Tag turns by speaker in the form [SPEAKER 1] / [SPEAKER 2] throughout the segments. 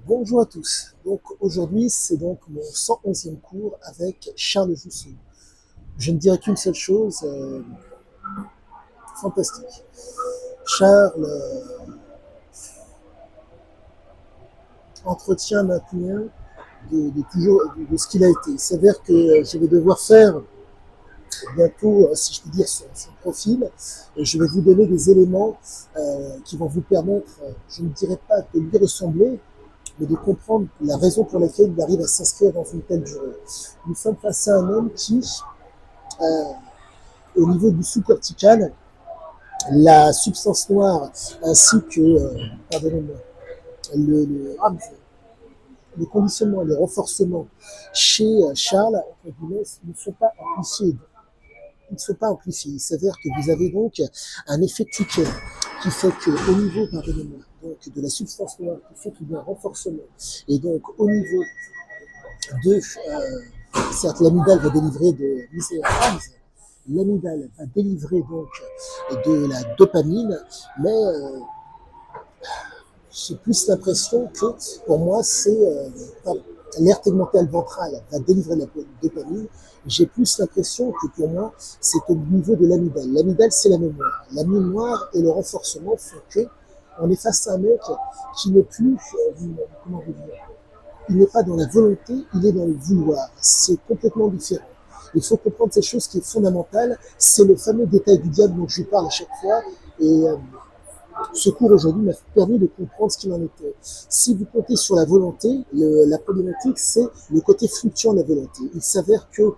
[SPEAKER 1] Bonjour à tous. Donc aujourd'hui, c'est donc mon 111e cours avec Charles Jousseau. Je ne dirais qu'une seule chose, fantastique. Charles entretient maintenant de ce qu'il a été. Il s'avère que je vais devoir faire bientôt, si je puis dire, son profil, et je vais vous donner des éléments qui vont vous permettre, je ne dirais pas de lui ressembler, mais de comprendre la raison pour laquelle il arrive à s'inscrire dans une telle durée. Nous sommes face à un homme qui, au niveau du sous-cortical, la substance noire ainsi que, pardonnez-moi, le, le, le conditionnement et le renforcement chez Charles, entre guillemets, ne sont pas amplifiés. Ils ne sont pas amplifiés. Il s'avère que vous avez donc un effet ticket qui fait qu'au niveau, pardonnez-moi, donc de la substance noire, qui fait qu'il y a un renforcement, et donc au niveau de, certes, l'amygdale va délivrer de l'amygdale va délivrer donc de la dopamine, mais j'ai plus l'impression que pour moi c'est l'aire tegmentale ventrale va délivrer la dopamine. J'ai plus l'impression que pour moi c'est au niveau de l'amygdale. L'amygdale c'est la mémoire. La mémoire et le renforcement font que on est face à un mec qui n'est plus, comment vous dire, il n'est pas dans la volonté, il est dans le vouloir. C'est complètement différent. Il faut comprendre cette chose qui est fondamentale, c'est le fameux détail du diable dont je parle à chaque fois, et ce cours aujourd'hui m'a permis de comprendre ce qu'il en était. Si vous comptez sur la volonté, la problématique c'est le côté fluctuant de la volonté. Il s'avère que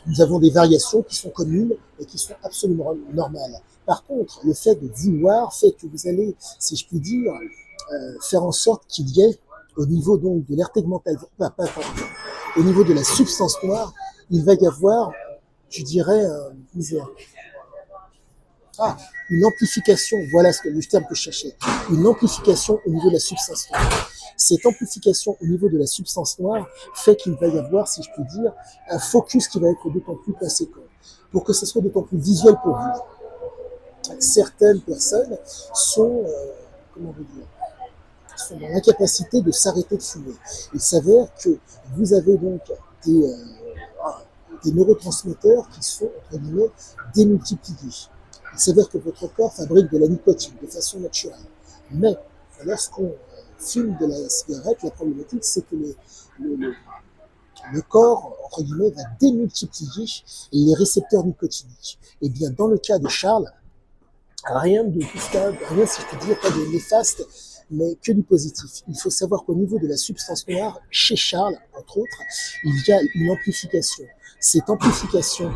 [SPEAKER 1] nous avons des variations qui sont communes et qui sont absolument normales. Par contre, le fait de vouloir fait que vous allez, si je puis dire, faire en sorte qu'il y ait, au niveau donc de l'aire tegmentale, au niveau de la substance noire, il va y avoir, je dirais, une amplification, voilà le terme que je cherchais, une amplification au niveau de la substance noire. Cette amplification au niveau de la substance noire fait qu'il va y avoir, si je puis dire, un focus qui va être d'autant plus conséquent, pour que ce soit d'autant plus visuel pour vous. Certaines personnes sont, comment vous dire, sont dans l'incapacité de s'arrêter de fumer. Il s'avère que vous avez donc des neurotransmetteurs qui sont, entre guillemets, démultipliés. Il s'avère que votre corps fabrique de la nicotine de façon naturelle. Mais lorsqu'on fume de la cigarette, la problématique, c'est que le corps, entre guillemets, va démultiplier les récepteurs nicotiniques. Et bien, dans le cas de Charles, rien de tout ça, rien, si je peux dire, pas de néfaste, mais que du positif. Il faut savoir qu'au niveau de la substance noire, chez Charles, entre autres, il y a une amplification. Cette amplification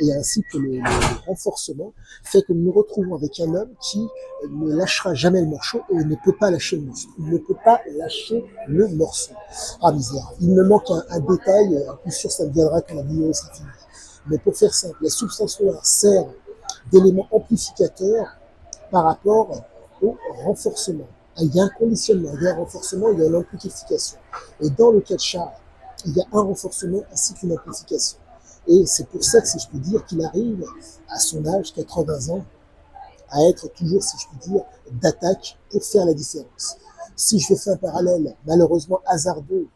[SPEAKER 1] et ainsi que le renforcement fait que nous nous retrouvons avec un homme qui ne lâchera jamais le morceau et ne peut pas lâcher le morceau. Il ne peut pas lâcher le morceau. Ah misère, il me manque un détail, à coup sûr ça me viendra quand la vidéo sera finie. Mais pour faire simple, la substance noire sert d'élément amplificateur par rapport au renforcement. Il y a un conditionnement, il y a un renforcement, il y a une amplification. Et dans le cas de Charles, il y a un renforcement ainsi qu'une amplification. Et c'est pour ça que, si je puis dire, qu'il arrive, à son âge, 80 ans, à être toujours, si je puis dire, d'attaque pour faire la différence. Si je fais un parallèle, malheureusement hasardeux,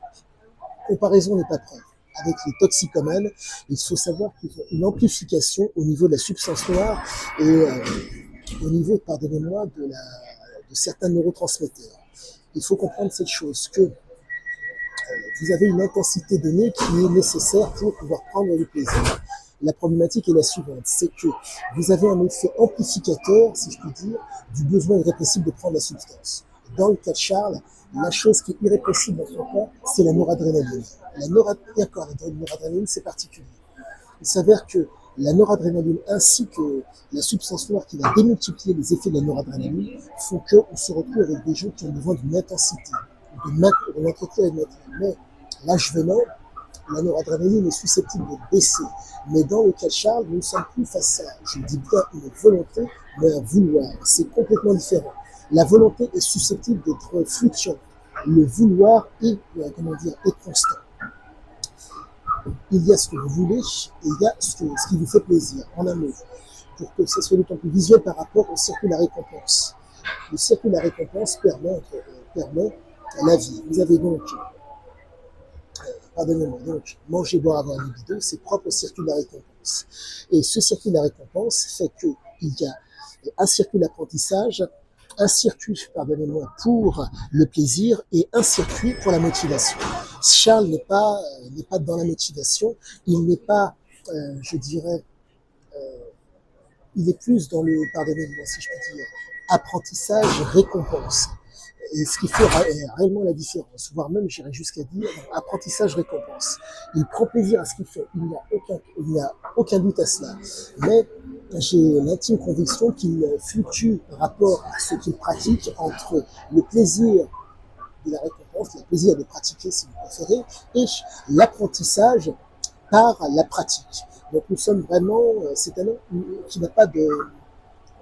[SPEAKER 1] comparaison n'est pas preuve. Avec les toxicomanes, il faut savoir qu'ils ont une amplification au niveau de la substance noire et au niveau, pardonnez-moi, de certains neurotransmetteurs. Il faut comprendre cette chose, que vous avez une intensité donnée qui est nécessaire pour pouvoir prendre le plaisir. La problématique est la suivante, c'est que vous avez un effet amplificateur, si je puis dire, du besoin irrépressible de prendre la substance. Dans le cas de Charles, la chose qui est irrépressible dans son cas, c'est la noradrénaline. La noradrénaline, c'est particulier. Il s'avère que la noradrénaline ainsi que la substance noire qui va démultiplier les effets de la noradrénaline font qu'on se retrouve avec des gens qui ont besoin d'une intensité, de l'entretien et de maintenir. Mais l'âge venant, la noradrénaline est susceptible de baisser. Mais dans le cas de Charles, nous ne sommes plus face à, je dis bien, une volonté, mais un vouloir. C'est complètement différent. La volonté est susceptible d'être fluctuante. Le vouloir est, comment dire, est constant. Il y a ce que vous voulez et il y a ce qui vous fait plaisir, en un mot, pour que ce soit d'autant plus visuel par rapport au circuit de la récompense. Le circuit de la récompense permet, permet la vie. Vous avez donc, pardonnez-moi, donc manger, boire, avoir une libido, c'est propre au circuit de la récompense. Et ce circuit de la récompense fait qu'il y a un circuit d'apprentissage, un circuit, pardonnez-moi, pour le plaisir et un circuit pour la motivation. Charles n'est pas dans la motivation, il n'est pas, je dirais, il est plus dans le, pardonnez-moi si je peux dire, apprentissage, récompense. Et ce qui fait réellement la différence, voire même j'irais jusqu'à dire apprentissage, récompense. Il prend plaisir à ce qu'il fait, il n'y a aucun doute à cela. Mais j'ai l'intime conviction qu'il fluctue par rapport à ce qu'il pratique entre le plaisir de la récompense, le plaisir de pratiquer si vous préférez, et l'apprentissage par la pratique. Donc nous sommes vraiment, c'est un homme qui n'a pas de,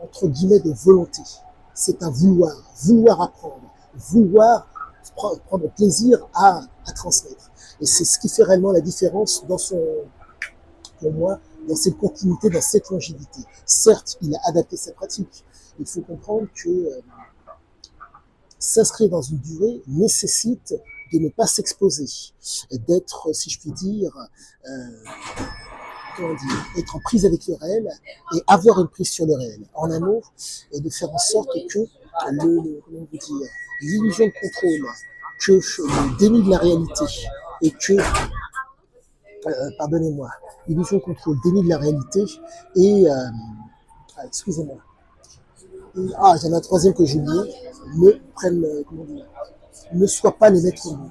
[SPEAKER 1] entre guillemets, de volonté. C'est un vouloir apprendre, vouloir prendre plaisir à transmettre. Et c'est ce qui fait réellement la différence dans son, pour moi, dans cette continuité, dans cette longévité. Certes, il a adapté sa pratique. Il faut comprendre que s'inscrire dans une durée nécessite de ne pas s'exposer, d'être, si je puis dire, comment dire, être en prise avec le réel et avoir une prise sur le réel, en amour, et de faire en sorte que comment vous dire, l'illusion de contrôle, que le déni de la réalité et que, pardonnez-moi, l'illusion de contrôle, le déni de la réalité et, excusez-moi, j'en ai un troisième que j'ai oublié, ne soient pas les maîtres mots.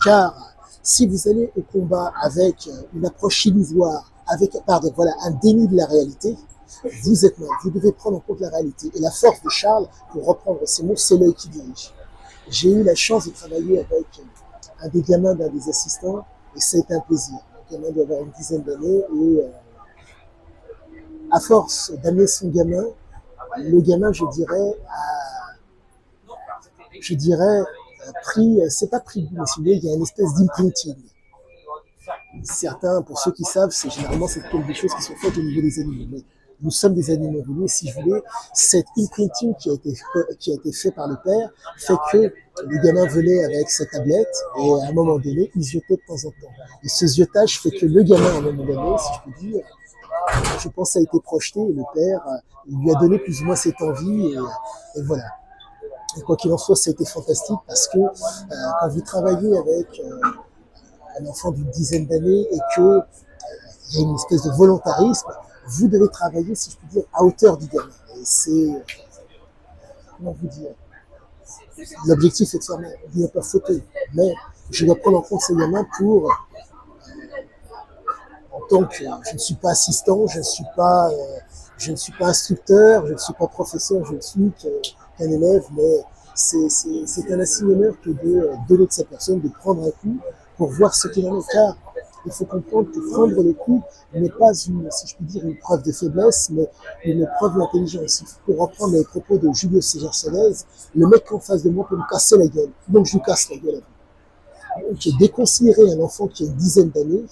[SPEAKER 1] Car si vous allez au combat avec une approche illusoire, avec voilà, un déni de la réalité, vous êtes mort. Vous devez prendre en compte la réalité. Et la force de Charles, pour reprendre ces mots, c'est l'œil qui dirige. J'ai eu la chance de travailler avec un des gamins d'un des assistants, et ça a été un plaisir. Le gamin doit avoir une dizaine d'années, et à force d'amener son gamin, le gamin, je dirais, c'est pas pris goût, mais si vous voulez, il y a une espèce d'imprinting. Certains, pour ceux qui savent, c'est généralement des choses qui sont faites au niveau des animaux. Mais nous sommes des animaux évolués, si je voulais. Cet imprinting qui a été fait par le père fait que le gamin venait avec sa tablette et à un moment donné, il ziotait de temps en temps. Et ce ziotage fait que le gamin, à un moment donné, si je peux dire, je pense, a été projeté et le père il lui a donné plus ou moins cette envie et voilà. Et quoi qu'il en soit, ça a été fantastique parce que quand vous travaillez avec un enfant d'une dizaine d'années et que il y a une espèce de volontarisme, vous devez travailler, si je puis dire, à hauteur du gamin. Et c'est, comment vous dire, l'objectif est de faire bien pas fauteuil, mais je dois prendre en compte ces gamins pour, en tant que je ne suis pas assistant, je ne suis pas instructeur, je ne suis pas professeur, je ne suis qu'un élève, mais c'est un assez honneur que de donner de sa personne, de prendre un coup pour voir ce qu'il en est. Car il faut comprendre que prendre le coup n'est pas une, si je puis dire, une preuve de faiblesse, mais une preuve d'intelligence. Pour reprendre les propos de Julio César Chavez, le mec en face de moi peut me casser la gueule, donc je lui casse la gueule à vous. Donc déconsidérer un enfant qui a une dizaine d'années,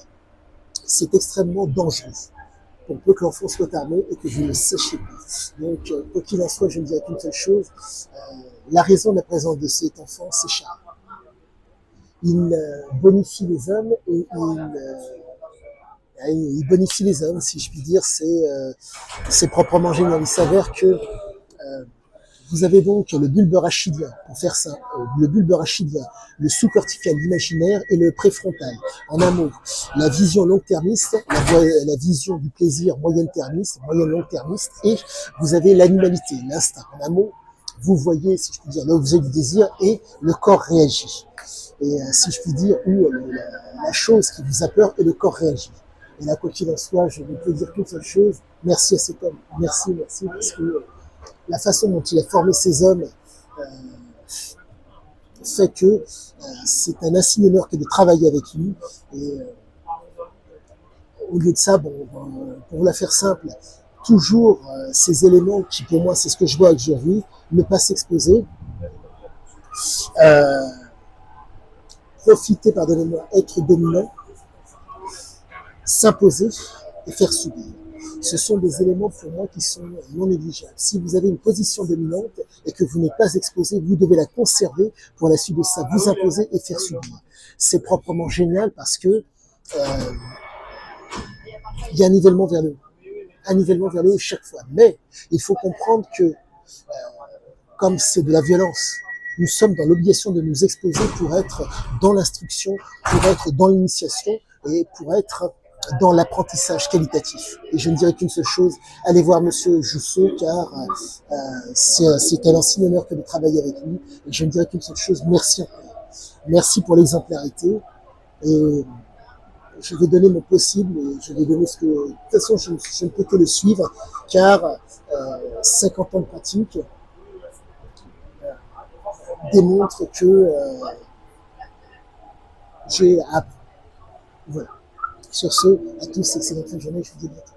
[SPEAKER 1] c'est extrêmement dangereux. Pour peu que l'enfant soit armé et que vous ne sachiez pas. Donc, quoi qu'il en soit, je ne dirais qu'une seule chose, la raison de la présence de cet enfant, c'est Charles. Il bonifie les hommes et il bonifie les hommes, si je puis dire, c'est proprement génial. Il s'avère que vous avez donc le bulbe rachidien, pour faire simple, le bulbe rachidien, le sous-cortical, l'imaginaire et le préfrontal. En un mot, la vision long-termiste, la vision du plaisir moyenne-termiste, moyenne-long-termiste, et vous avez l'animalité, l'instinct. En un mot, vous voyez, si je puis dire, l'objet du désir et le corps réagit. Et si je puis dire, où la chose qui vous a peur et le corps réagit. Et là, quoi qu'il en soit, je ne peux dire qu'une seule chose, merci à cet homme, merci, parce que la façon dont il a formé ces hommes fait que c'est un insigne honneur que de travailler avec lui. Et au lieu de ça, pour vous la faire simple, toujours ces éléments qui pour moi c'est ce que je vois aujourd'hui, ne pas s'exposer, profiter, pardonnez-moi, être dominant, s'imposer et faire subir. Ce sont des éléments pour moi qui sont non négligeables. Si vous avez une position dominante et que vous n'êtes pas exposé, vous devez la conserver pour la suite de ça, vous imposer et faire subir. C'est proprement génial parce que il y a un nivellement vers le haut. Un nivellement vers le haut chaque fois. Mais il faut comprendre que comme c'est de la violence, nous sommes dans l'obligation de nous exposer pour être dans l'instruction, pour être dans l'initiation et pour être dans l'apprentissage qualitatif. Et je ne dirais qu'une seule chose, allez voir Monsieur Jousseau, car c'est un insigne honneur que de travailler avec lui. Et je ne dirais qu'une seule chose, merci encore. Merci pour l'exemplarité. Et je vais donner mon possible, et je vais donner ce que... De toute façon, je ne peux que le suivre, car 50 ans de pratique démontre que j'ai appris. Voilà. Sur ce, à tous, excellente fin de journée, je vous dis à bientôt.